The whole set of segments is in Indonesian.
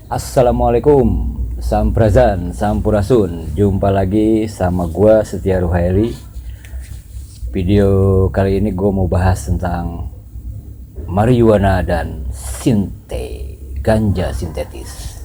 Assalamualaikum, Samprazan, Sampurasun. Jumpa lagi sama gua Setia Ruhaili. Video kali ini gua mau bahas tentang marijuana dan ganja sintetis.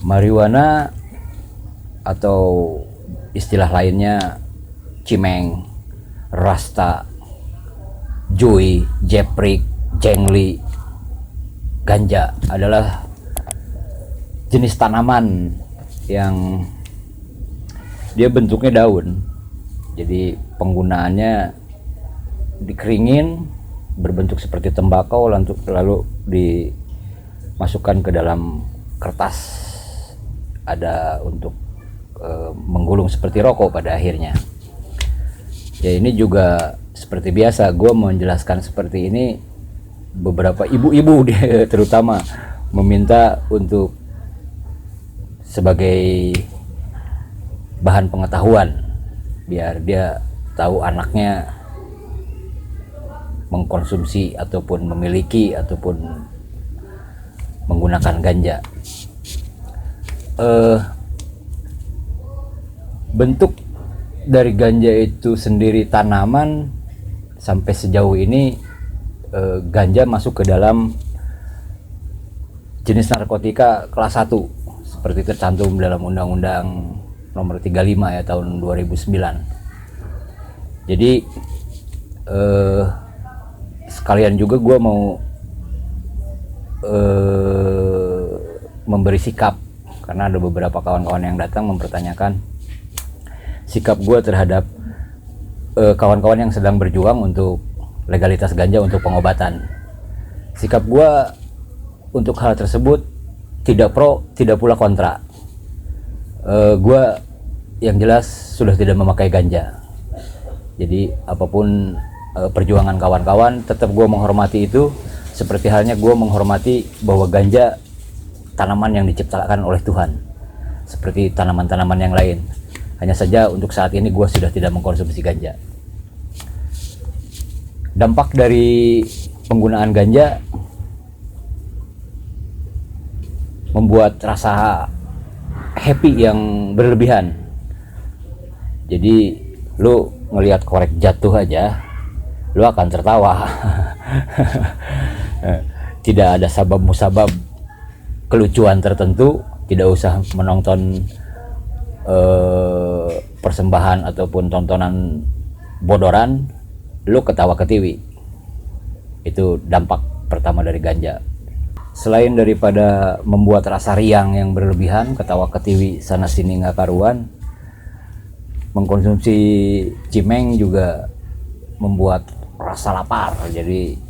Marijuana atau istilah lainnya cimeng, rasta, joy, jeprik, jengli, ganja adalah jenis tanaman yang dia bentuknya daun. Jadi penggunaannya dikeringin berbentuk seperti tembakau lalu dimasukkan ke dalam kertas, ada untuk menggulung seperti rokok pada akhirnya. Ya, ini juga seperti biasa gue menjelaskan seperti ini, beberapa ibu-ibu terutama meminta untuk sebagai bahan pengetahuan biar dia tahu anaknya mengkonsumsi ataupun memiliki ataupun menggunakan ganja. Bentuk dari ganja itu sendiri tanaman, sampai sejauh ini ganja masuk ke dalam jenis narkotika kelas 1 seperti tercantum dalam Undang-Undang nomor 35 ya tahun 2009. Jadi sekalian juga gue mau memberi sikap, karena ada beberapa kawan-kawan yang datang mempertanyakan sikap gue terhadap kawan-kawan yang sedang berjuang untuk legalitas ganja untuk pengobatan. Sikap gue untuk hal tersebut tidak pro, tidak pula kontra. Gue yang jelas sudah tidak memakai ganja. Jadi apapun perjuangan kawan-kawan, tetap gue menghormati itu, seperti halnya gue menghormati bahwa ganja tanaman yang diciptakan oleh Tuhan seperti tanaman-tanaman yang lain. Hanya saja untuk saat ini gue sudah tidak mengkonsumsi ganja. Dampak dari penggunaan ganja membuat rasa happy yang berlebihan. Jadi lu ngelihat korek jatuh aja lu akan tertawa. Tidak ada sabab musabab kelucuan tertentu, tidak usah menonton persembahan ataupun tontonan bodoran, lu ketawa ketiwi. Itu dampak pertama dari ganja. Selain daripada membuat rasa riang yang berlebihan, ketawa ketiwi sana sini nggak karuan, mengkonsumsi cimeng juga membuat rasa lapar. Jadi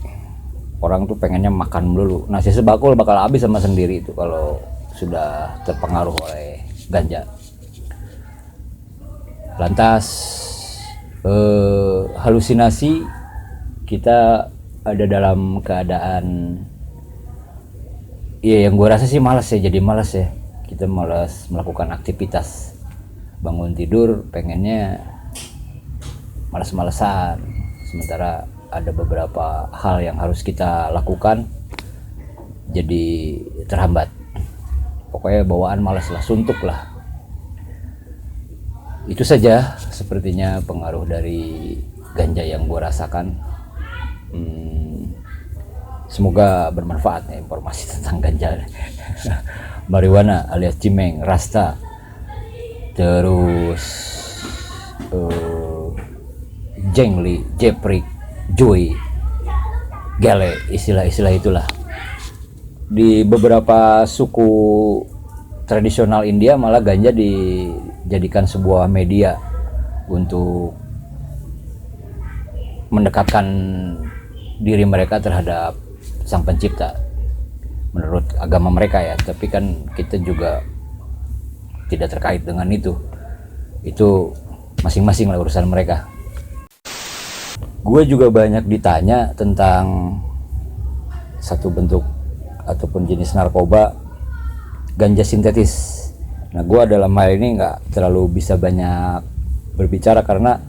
orang tuh pengennya makan dulu. Nasi sebakul bakal habis sama sendiri itu kalau sudah terpengaruh oleh ganja. Lantas halusinasi, kita ada dalam keadaan yang gue rasa sih malas ya, jadi malas ya. Kita malas melakukan aktivitas. Bangun tidur pengennya malas-malesan, sementara ada beberapa hal yang harus kita lakukan jadi terhambat. Pokoknya bawaan malas lah, suntuk lah. Itu saja sepertinya pengaruh dari ganja yang gue rasakan. Semoga bermanfaat ya informasi tentang ganja. Marijuana alias cimeng, rasta, terus jengli, jeprik, joy, gele, istilah-istilah itulah. Di beberapa suku tradisional India malah ganja dijadikan sebuah media untuk mendekatkan diri mereka terhadap Sang Pencipta menurut agama mereka ya. Tapi kan kita juga tidak terkait dengan itu masing-masing lah urusan mereka. gue juga banyak ditanya tentang satu bentuk ataupun jenis narkoba, ganja sintetis. Nah, gue dalam hal ini nggak terlalu bisa banyak berbicara karena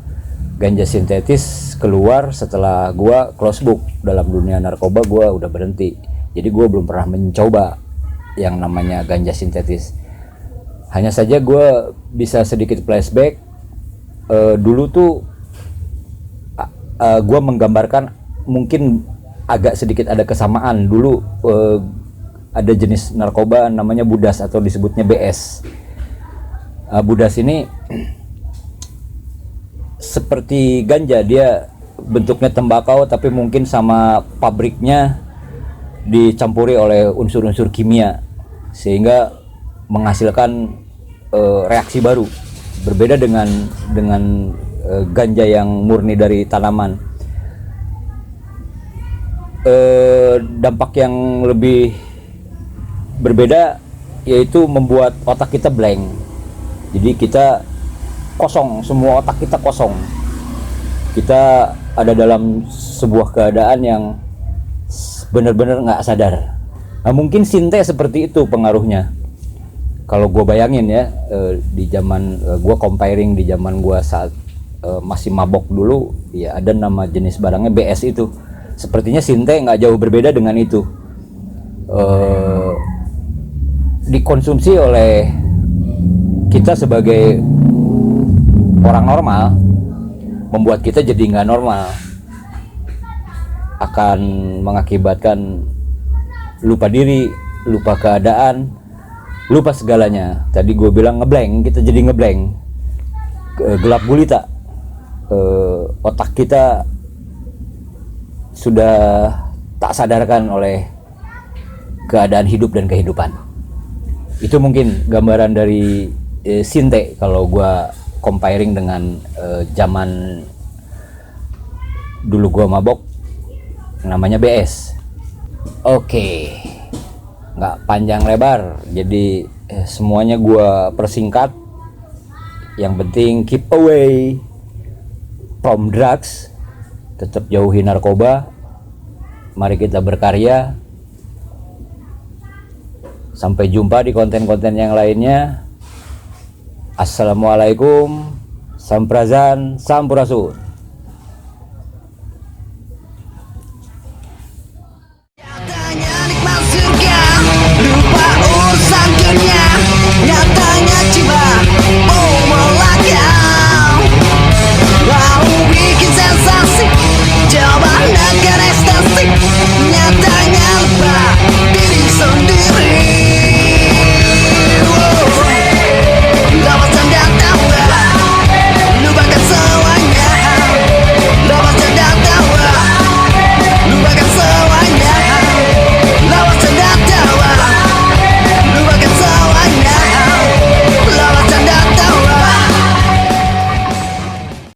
ganja sintetis keluar setelah gue close book. Dalam dunia narkoba gue udah berhenti, jadi gue belum pernah mencoba yang namanya ganja sintetis. Hanya saja gue bisa sedikit flashback. Dulu tuh gue menggambarkan mungkin agak sedikit ada kesamaan. Dulu ada jenis narkoba namanya budas atau disebutnya BS. Budas ini seperti ganja, dia bentuknya tembakau tapi mungkin sama pabriknya dicampuri oleh unsur-unsur kimia sehingga menghasilkan reaksi baru, berbeda dengan ganja yang murni dari tanaman. Dampak yang lebih berbeda yaitu membuat otak kita blank. Jadi kita kosong, semua otak kita kosong. Kita ada dalam sebuah keadaan yang benar-benar nggak sadar. Nah, mungkin sinte seperti itu pengaruhnya. Kalau gue bayangin ya, di zaman gue comparing di zaman gue saat masih mabok dulu, ya ada nama jenis barangnya BS itu. Sepertinya sinte nggak jauh berbeda dengan itu. Dikonsumsi oleh kita sebagai orang normal, membuat kita jadi nggak normal, akan mengakibatkan lupa diri, lupa keadaan, lupa segalanya. Tadi gue bilang ngeblank, kita jadi ngeblank, gelap gulita. Otak kita sudah tak sadarkan oleh keadaan hidup dan kehidupan. Itu mungkin gambaran dari sinte kalau gue comparing dengan zaman dulu gue mabok, namanya BS. Oke, nggak panjang lebar, jadi semuanya gue persingkat. Yang penting keep away from drugs, tetap jauhi narkoba. Mari kita berkarya. Sampai jumpa di konten-konten yang lainnya. Assalamualaikum, samprazan, sampurasun.